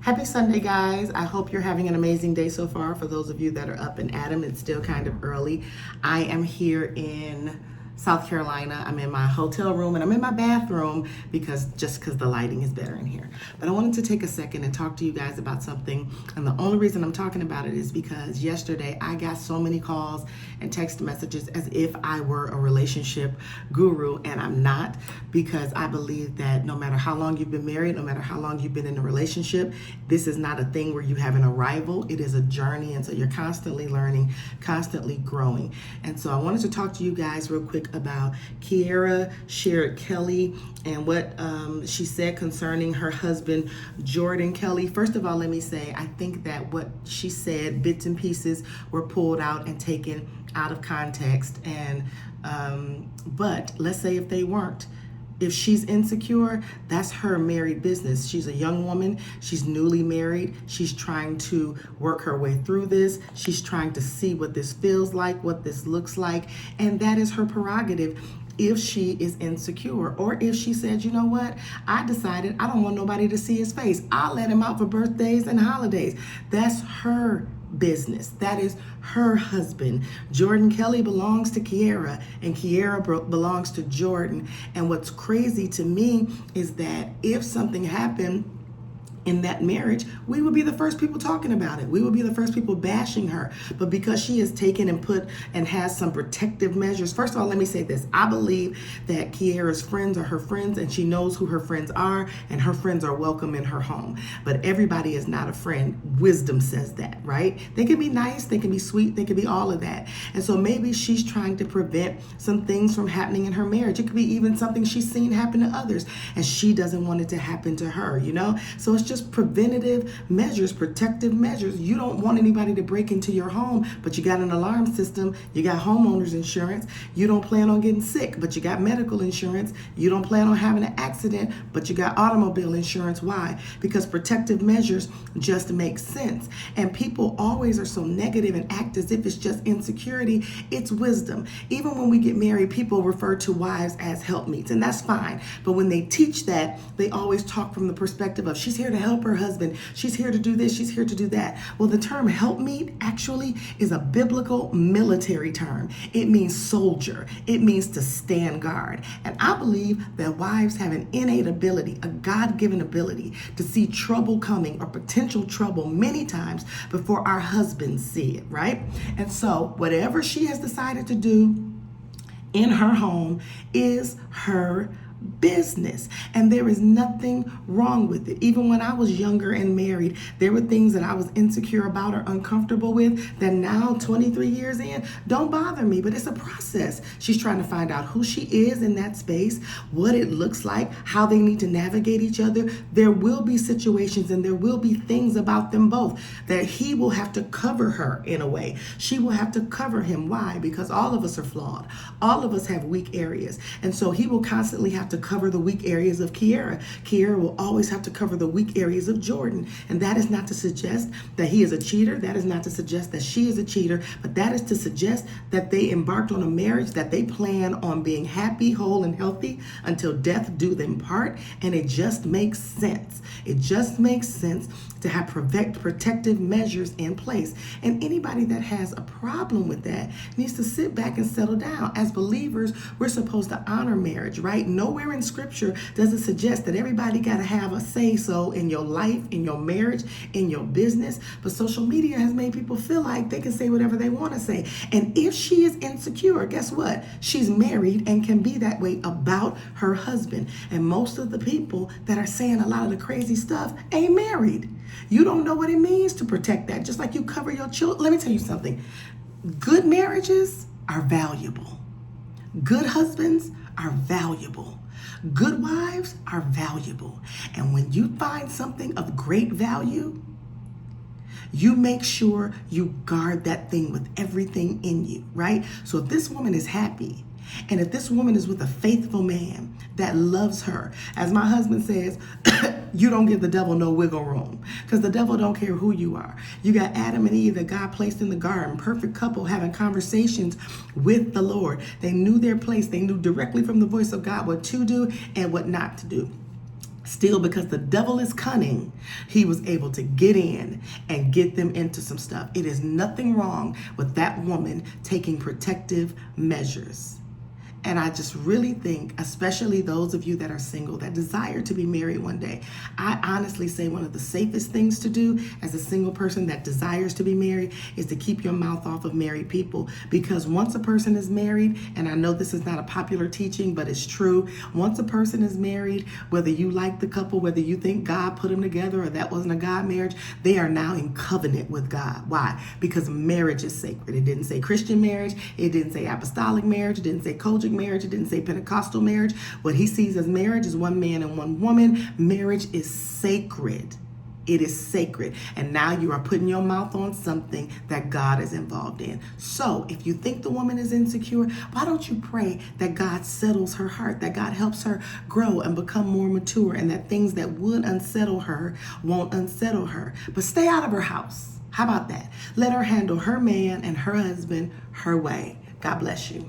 Happy Sunday, guys. I hope you're having an amazing day so far. For those of you that are up and at 'em, it's still kind of early. I am here in South Carolina. I'm in my hotel room and I'm in my bathroom because the lighting is better in here. But I wanted to take a second and talk to you guys about something. And the only reason I'm talking about it is because yesterday I got so many calls and text messages as if I were a relationship guru, and I'm not, because I believe that no matter how long you've been married, no matter how long you've been in a relationship, this is not a thing where you have an arrival. It is a journey, and so you're constantly learning, constantly growing. And so I wanted to talk to you guys real quick about Kierra Sheard Kelly and what she said concerning her husband, Jordan Kelly. First of all, let me say, I think that what she said, bits and pieces were pulled out and taken out of context. And but let's say if they weren't, if she's insecure, that's her married business. She's a young woman. She's newly married. She's trying to work her way through this. She's trying to see what this feels like, what this looks like. And that is her prerogative if she is insecure, or if she said, you know what, I decided I don't want nobody to see his face. I'll let him out for birthdays and holidays. That's her business. That is her husband. Jordan Kelly belongs to Kierra, and Kierra belongs to Jordan. And what's crazy to me is that if something happened in that marriage, we would be the first people talking about it. We would be the first people bashing her. But because she has taken and put and has some protective measures, first of all, let me say this. I believe that Kierra's friends are her friends, and she knows who her friends are, and her friends are welcome in her home. But everybody is not a friend. Wisdom says that, right? They can be nice, they can be sweet, they can be all of that. And so maybe she's trying to prevent some things from happening in her marriage. It could be even something she's seen happen to others, and she doesn't want it to happen to her, you know? So it's just preventative measures, protective measures. You don't want anybody to break into your home, but you got an alarm system, you got homeowners insurance, you don't plan on getting sick, but you got medical insurance, you don't plan on having an accident, but you got automobile insurance. Why? Because protective measures just make sense. And people always are so negative and act as if it's just insecurity. It's wisdom. Even when we get married, people refer to wives as helpmeets, and that's fine. But when they teach that, they always talk from the perspective of she's here to help her husband, she's here to do this, she's here to do that. Well, the term helpmeet actually is a biblical military term. It means soldier. It means to stand guard. And I believe that wives have an innate ability, a God-given ability, to see trouble coming or potential trouble many times before our husbands see it, right? And so whatever she has decided to do in her home is her business, and there is nothing wrong with it. Even when I was younger and married, there were things that I was insecure about or uncomfortable with that now, 23 years in, don't bother me. But it's a process. She's trying to find out who she is in that space, what it looks like, how they need to navigate each other. There will be situations and there will be things about them both that he will have to cover her in a way. She will have to cover him. Why? Because all of us are flawed. All of us have weak areas. And so he will constantly have to cover the weak areas of Kierra. Kierra will always have to cover the weak areas of Jordan. And that is not to suggest that he is a cheater. That is not to suggest that she is a cheater. But that is to suggest that they embarked on a marriage that they plan on being happy, whole, and healthy until death do them part. And it just makes sense. It just makes sense to have protective measures in place. And anybody that has a problem with that needs to sit back and settle down. As believers, we're supposed to honor marriage, right? Nowhere in scripture does it suggest that everybody got to have a say-so in your life, in your marriage, in your business. But social media has made people feel like they can say whatever they want to say. And if she is insecure, guess what? She's married and can be that way about her husband. And most of the people that are saying a lot of the crazy stuff ain't married. You don't know what it means to protect that, just like you cover your children. Let me tell you something. Good marriages are valuable. Good husbands are valuable. Good wives are valuable. And when you find something of great value, you make sure you guard that thing with everything in you, right? So if this woman is happy, and if this woman is with a faithful man that loves her, as my husband says, you don't give the devil no wiggle room, because the devil don't care who you are. You got Adam and Eve that God placed in the garden, perfect couple having conversations with the Lord. They knew their place. They knew directly from the voice of God what to do and what not to do. Still, because the devil is cunning, he was able to get in and get them into some stuff. It is nothing wrong with that woman taking protective measures. And I just really think, especially those of you that are single, that desire to be married one day, I honestly say one of the safest things to do as a single person that desires to be married is to keep your mouth off of married people. Because once a person is married, and I know this is not a popular teaching, but it's true, once a person is married, whether you like the couple, whether you think God put them together or that wasn't a God marriage, they are now in covenant with God. Why? Because marriage is sacred. It didn't say Christian marriage. It didn't say apostolic marriage. It didn't say Kojic marriage. It didn't say Pentecostal marriage. What he sees as marriage is one man and one woman. Marriage is sacred. It is sacred. And now you are putting your mouth on something that God is involved in. So if you think the woman is insecure, why don't you pray that God settles her heart, that God helps her grow and become more mature, and that things that would unsettle her won't unsettle her. But stay out of her house. How about that? Let her handle her man and her husband her way. God bless you.